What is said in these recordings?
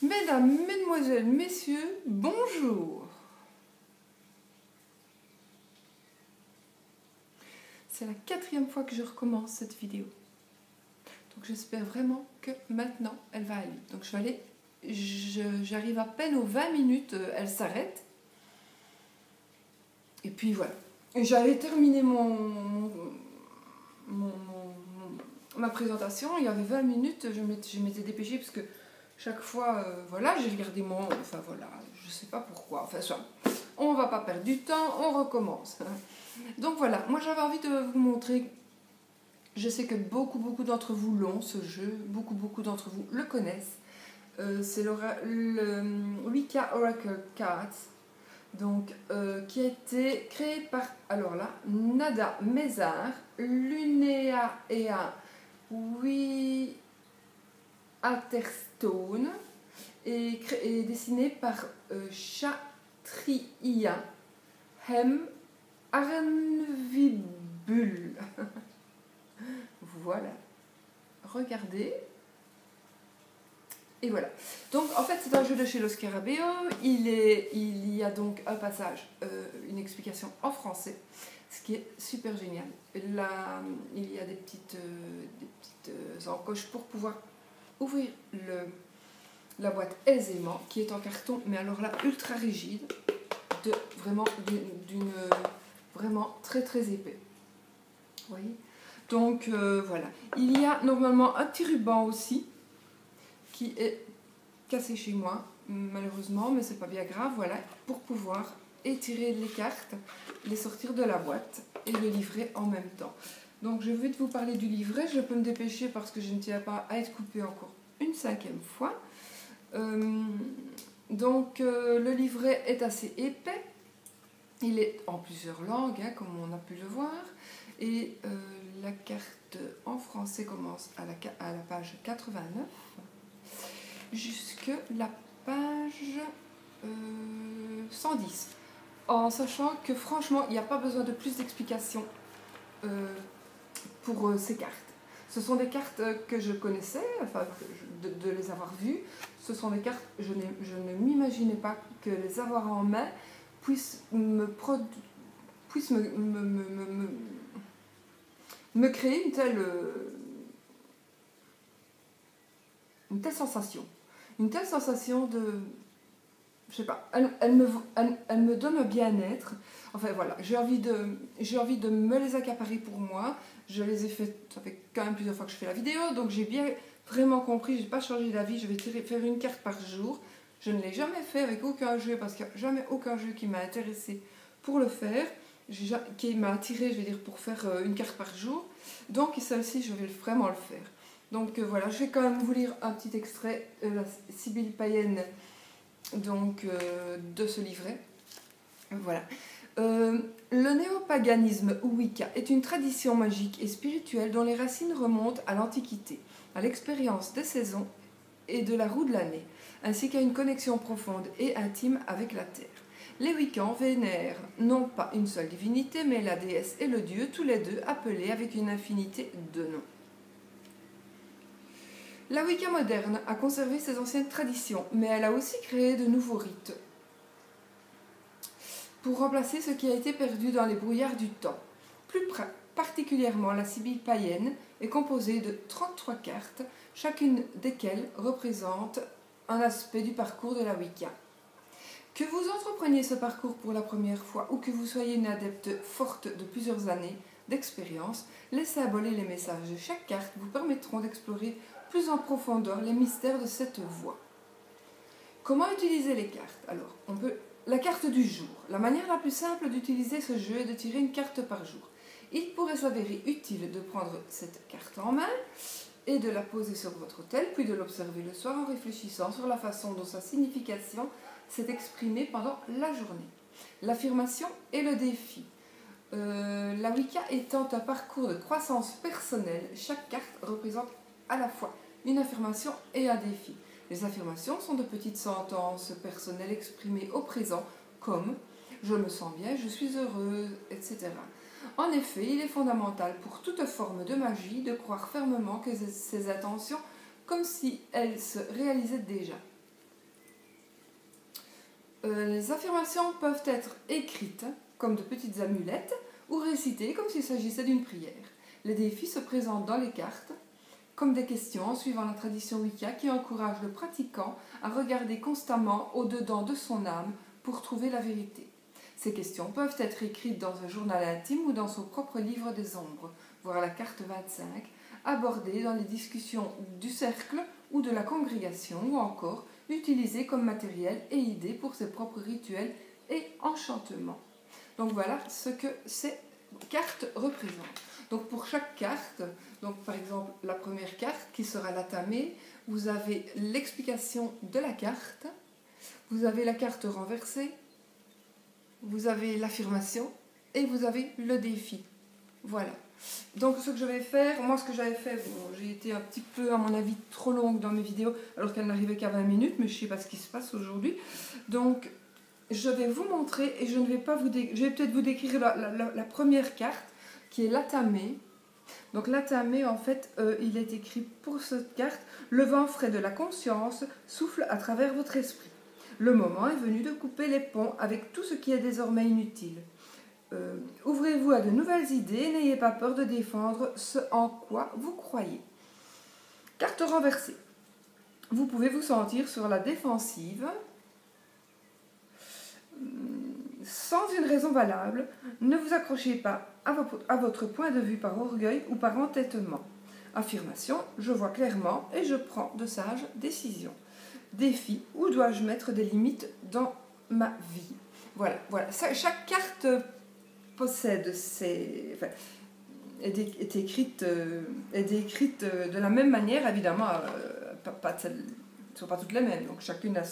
Mesdames, mesdemoiselles, messieurs, bonjour. C'est la 4e fois que je recommence cette vidéo. Donc j'espère vraiment que maintenant elle va aller. Donc je vais aller, j'arrive à peine aux 20 minutes, elle s'arrête. Et puis voilà. J'avais terminé ma présentation, il y avait 20 minutes, je m'étais dépêchée parce que chaque fois, voilà, j'ai regardé enfin voilà, je sais pas pourquoi, enfin ça, on va pas perdre du temps, on recommence. Donc voilà, moi j'avais envie de vous montrer, je sais que beaucoup d'entre vous l'ont, ce jeu, beaucoup d'entre vous le connaissent. C'est le Wicca Oracle Cards, donc, qui a été créé par, alors là, Nada Mézard, Lunéa et Atherstone, et dessiné par Kshatriya Hem Arnvibul. Voilà, regardez. Et voilà. Donc en fait c'est un jeu de chez Los Scarabeo. Il y a donc un passage, une explication en français, ce qui est super génial. Là, il y a des petites encoches pour pouvoir ouvrir la boîte aisément, qui est en carton, mais alors là ultra rigide, vraiment très épais. Vous voyez. Donc voilà. Il y a normalement un petit ruban aussi, qui est cassé chez moi, malheureusement, mais c'est pas bien grave, voilà, pour pouvoir étirer les cartes, les sortir de la boîte et le livrer en même temps. Donc je vais vous parler du livret, je peux me dépêcher parce que je ne tiens pas à être coupée encore une 5e fois. Le livret est assez épais, il est en plusieurs langues, hein, comme on a pu le voir, et la carte en français commence à la page 89. Jusque la page 110, en sachant que franchement il n'y a pas besoin de plus d'explications pour ces cartes. Ce sont des cartes que je connaissais, enfin de les avoir vues. Ce sont des cartes, je ne m'imaginais pas que les avoir en main puissent me créer une telle sensation. Une telle sensation de... Je sais pas, elle me donne un bien-être. Enfin voilà, j'ai envie de me les accaparer pour moi. Je les ai fait, ça fait quand même plusieurs fois que je fais la vidéo, donc j'ai bien vraiment compris, je n'ai pas changé d'avis, je vais faire une carte par jour. Je ne l'ai jamais fait avec aucun jeu, parce qu'il n'y a jamais aucun jeu qui m'a intéressé pour le faire, qui m'a attiré, je vais dire, pour faire une carte par jour. Donc celle-ci, je vais vraiment le faire. Donc voilà, je vais quand même vous lire un petit extrait, la Sibylle Païenne, donc, de ce livret. Voilà. Le néopaganisme ou Wicca est une tradition magique et spirituelle dont les racines remontent à l'Antiquité, à l'expérience des saisons et de la roue de l'année, ainsi qu'à une connexion profonde et intime avec la Terre. Les Wiccans vénèrent non pas une seule divinité, mais la déesse et le dieu, tous les deux appelés avec une infinité de noms. La Wicca moderne a conservé ses anciennes traditions, mais elle a aussi créé de nouveaux rites pour remplacer ce qui a été perdu dans les brouillards du temps. Plus particulièrement, la Sibylle païenne est composée de 33 cartes, chacune desquelles représente un aspect du parcours de la Wicca. Que vous entrepreniez ce parcours pour la première fois ou que vous soyez une adepte forte de plusieurs années d'expérience, les symboles et les messages de chaque carte vous permettront d'explorer plus en profondeur les mystères de cette voie. Comment utiliser les cartes? Alors, la carte du jour. La manière la plus simple d'utiliser ce jeu est de tirer une carte par jour. Il pourrait s'avérer utile de prendre cette carte en main et de la poser sur votre autel, puis de l'observer le soir en réfléchissant sur la façon dont sa signification s'est exprimée pendant la journée. L'affirmation et le défi. La Wicca étant un parcours de croissance personnelle, chaque carte représente à la fois une affirmation et un défi. Les affirmations sont de petites sentences personnelles exprimées au présent, comme « je me sens bien, je suis heureuse », etc. En effet, il est fondamental pour toute forme de magie de croire fermement que ces intentions, comme si elles se réalisaient déjà. Les affirmations peuvent être écrites comme de petites amulettes ou récitées comme s'il s'agissait d'une prière. Les défis se présentent dans les cartes comme des questions suivant la tradition Wicca qui encourage le pratiquant à regarder constamment au-dedans de son âme pour trouver la vérité. Ces questions peuvent être écrites dans un journal intime ou dans son propre livre des ombres, voir la carte 25, abordées dans les discussions du cercle ou de la congrégation ou encore utilisées comme matériel et idées pour ses propres rituels et enchantements. Donc voilà ce que ces cartes représentent. Donc pour chaque carte, donc par exemple la première carte qui sera la tamée, vous avez l'explication de la carte, vous avez la carte renversée, vous avez l'affirmation et vous avez le défi. Voilà. Donc ce que je vais faire, moi ce que j'avais fait, bon, j'ai été un petit peu à mon avis trop longue dans mes vidéos alors qu'elle n'arrivait qu'à 20 minutes, mais je ne sais pas ce qui se passe aujourd'hui. Donc je vais vous montrer et je ne vais pas vous je vais peut-être vous décrire la première carte qui est l'atamé. Donc l'atamé en fait il est écrit pour cette carte: le vent frais de la conscience souffle à travers votre esprit. Le moment est venu de couper les ponts avec tout ce qui est désormais inutile. Ouvrez-vous à de nouvelles idées, n'ayez pas peur de défendre ce en quoi vous croyez. Carte renversée. Vous pouvez vous sentir sur la défensive sans une raison valable. Ne vous accrochez pas à votre point de vue par orgueil ou par entêtement. Affirmation: je vois clairement et je prends de sages décisions. Défi: où dois-je mettre des limites dans ma vie? Voilà. Chaque carte possède est décrite de la même manière, évidemment, elles ne sont pas toutes les mêmes, donc chacune a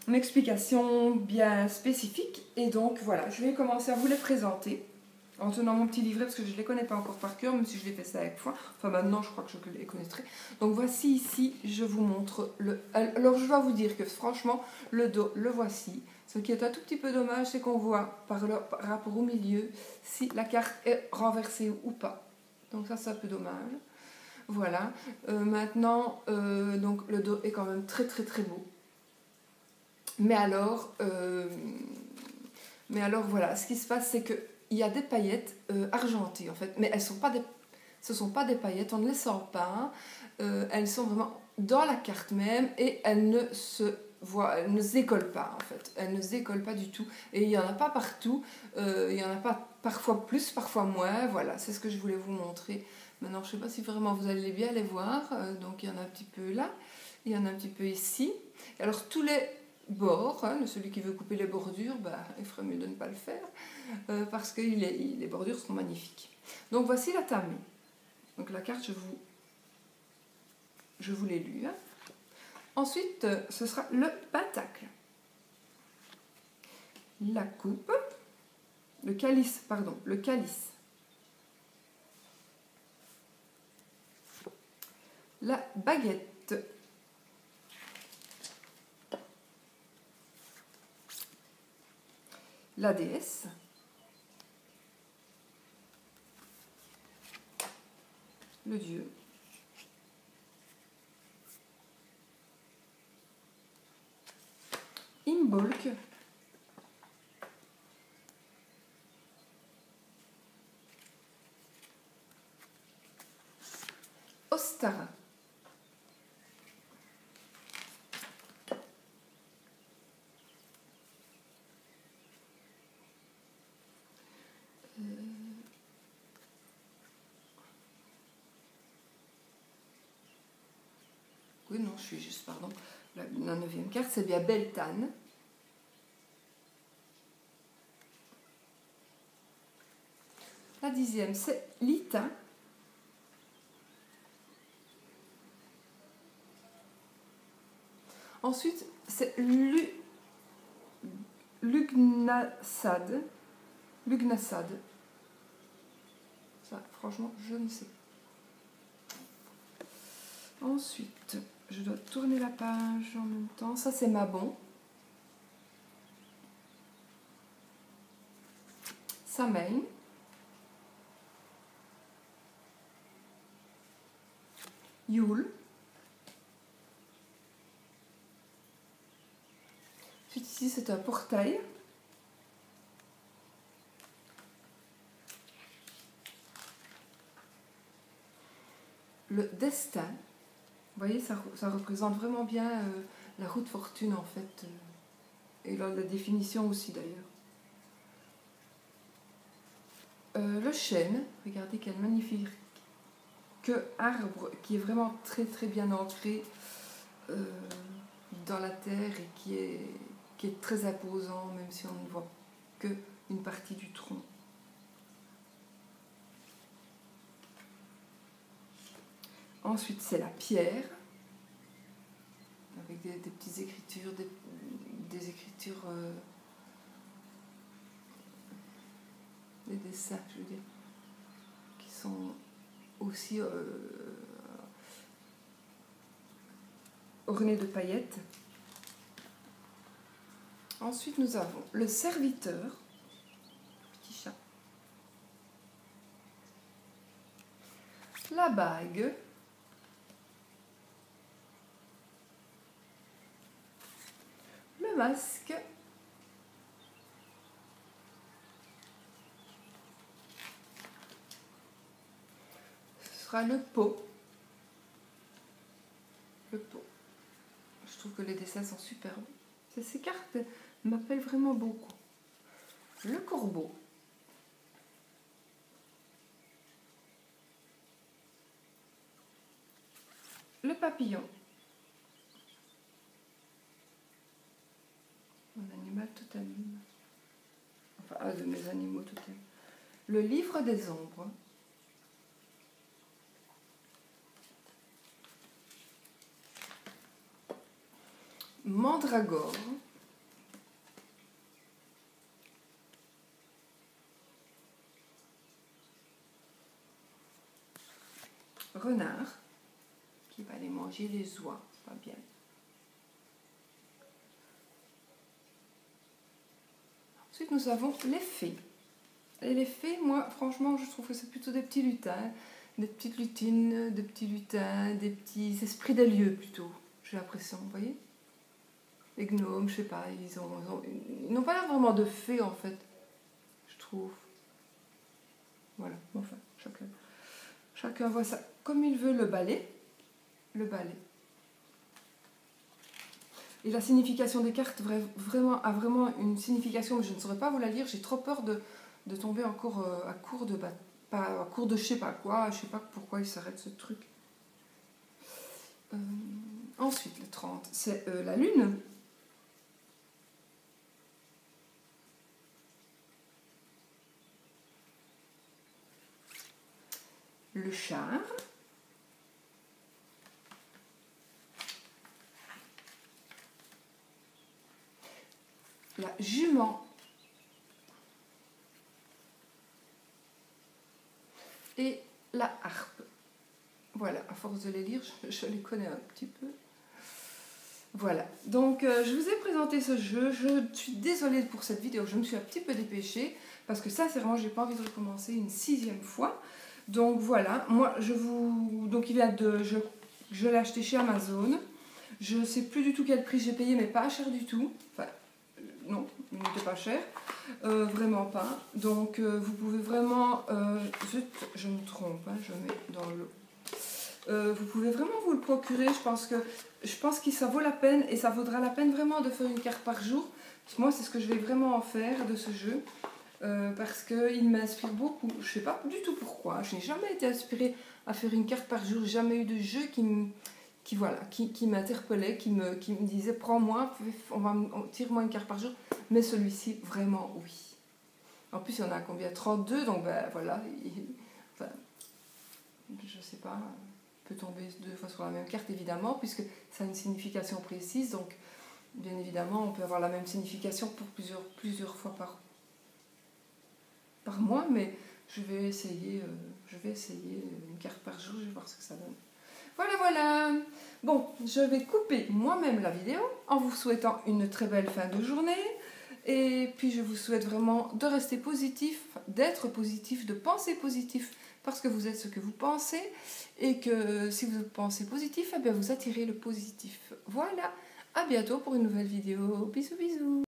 une explication bien spécifique, et donc voilà, je vais commencer à vous les présenter en tenant mon petit livret parce que je ne les connais pas encore par cœur, même si je l'ai fait ça avec fois. Enfin maintenant je crois que je les connaîtrai. Donc voici ici, je vous montre alors je dois vous dire que franchement le dos, le voici. Ce qui est un tout petit peu dommage, c'est qu'on voit par rapport au milieu si la carte est renversée ou pas. Donc ça c'est un peu dommage. Voilà. Maintenant, donc le dos est quand même très très très beau. Mais alors voilà, ce qui se passe, c'est qu'il y a des paillettes argentées en fait, mais ce ne sont pas des paillettes, on ne les sent pas. Elles sont vraiment dans la carte même et elles ne s'écollent pas en fait. Elles ne s'écollent pas du tout. Et il n'y en a pas partout. Il y en a pas parfois plus, parfois moins. Voilà, c'est ce que je voulais vous montrer. Maintenant, je ne sais pas si vraiment vous allez bien les voir. Donc il y en a un petit peu là. Il y en a un petit peu ici. Alors tous les bords, celui qui veut couper les bordures, il ferait mieux de ne pas le faire. Parce que les bordures sont magnifiques. Donc voici la tamée. Donc la carte, je vous l'ai lue. Ensuite, ce sera le pentacle. La coupe, le calice. La baguette. La déesse. Le dieu. Imbolc. Ostara. Oui, non, je suis juste, pardon. La 9e carte, c'est bien Beltane. La 10e, c'est Lita. Ensuite, c'est Lugnasad. Ça, franchement, je ne sais pas. Ensuite, je dois tourner la page en même temps. Ça, c'est Mabon. Samhain. Yule. Ensuite, Ici, c'est un portail. Le destin. Vous voyez, ça représente vraiment bien la roue de fortune, en fait. Et la définition aussi, d'ailleurs. Le chêne. Regardez quel magnifique arbre qui est vraiment très très bien ancré dans la terre et qui est très imposant, même si on ne voit que une partie du tronc. Ensuite, c'est la pierre, avec des petites écritures, des écritures, des dessins, je veux dire, qui sont aussi ornés de paillettes. Ensuite, nous avons le serviteur, petit chat, la bague, le masque, ce sera le pot. Le pot. Je trouve que les dessins sont superbes. Ces cartes m'appellent vraiment beaucoup. Le corbeau. Le papillon. Mon animal totem. Enfin, un de mes animaux totem. Le livre des ombres. Mandragore. Renard, qui va aller manger les oies, pas bien. Ensuite, nous avons les fées. Et les fées, moi, franchement, je trouve que c'est plutôt des petits lutins, des petites lutines, des petits lutins, des petits esprits des lieux, plutôt, j'ai l'impression, vous voyez? Les gnomes, je sais pas, ils n'ont pas l'air vraiment de fées, en fait, je trouve. Voilà, enfin, chacun voit ça comme il veut. Le balai. Et la signification des cartes a vraiment une signification, mais je ne saurais pas vous la lire. J'ai trop peur de tomber encore à court de pas à court de je sais pas quoi, je sais pas pourquoi il s'arrête ce truc. Ensuite, le 30, c'est la lune. Le char. La jument. Et la harpe. Voilà, à force de les lire, je les connais un petit peu. Voilà, donc je vous ai présenté ce jeu. Je suis désolée pour cette vidéo, je me suis un petit peu dépêchée parce que sincèrement, j'ai pas envie de recommencer une 6e fois. Donc voilà, moi donc il vient je l'ai acheté chez Amazon. Je ne sais plus du tout quel prix j'ai payé, mais pas cher du tout. Enfin, non, il n'était pas cher, vraiment pas. Donc vous pouvez vraiment, je me trompe, hein, je mets dans l'eau. Vous pouvez vraiment vous le procurer. Je pense que ça vaut la peine et ça vaudra la peine vraiment de faire une carte par jour. Moi, c'est ce que je vais vraiment en faire de ce jeu parce qu'il m'inspire beaucoup. Je ne sais pas du tout pourquoi. Je n'ai jamais été inspirée à faire une carte par jour. Jamais eu de jeu qui m'interpellait, qui me disait prends-moi, tire-moi une carte par jour. Mais celui-ci, vraiment, oui. En plus, il y en a combien? 32, donc ben voilà. Enfin, je sais pas. Peut tomber 2 fois sur la même carte évidemment puisque ça a une signification précise, donc bien évidemment on peut avoir la même signification pour plusieurs fois par mois, mais je vais essayer une carte par jour, je vais voir ce que ça donne. Voilà, bon, je vais couper moi-même la vidéo en vous souhaitant une très belle fin de journée. Et puis je vous souhaite vraiment de rester positif, d'être positif, de penser positif, parce que vous êtes ce que vous pensez, et que si vous pensez positif, eh bien vous attirez le positif. Voilà, à bientôt pour une nouvelle vidéo. Bisous bisous.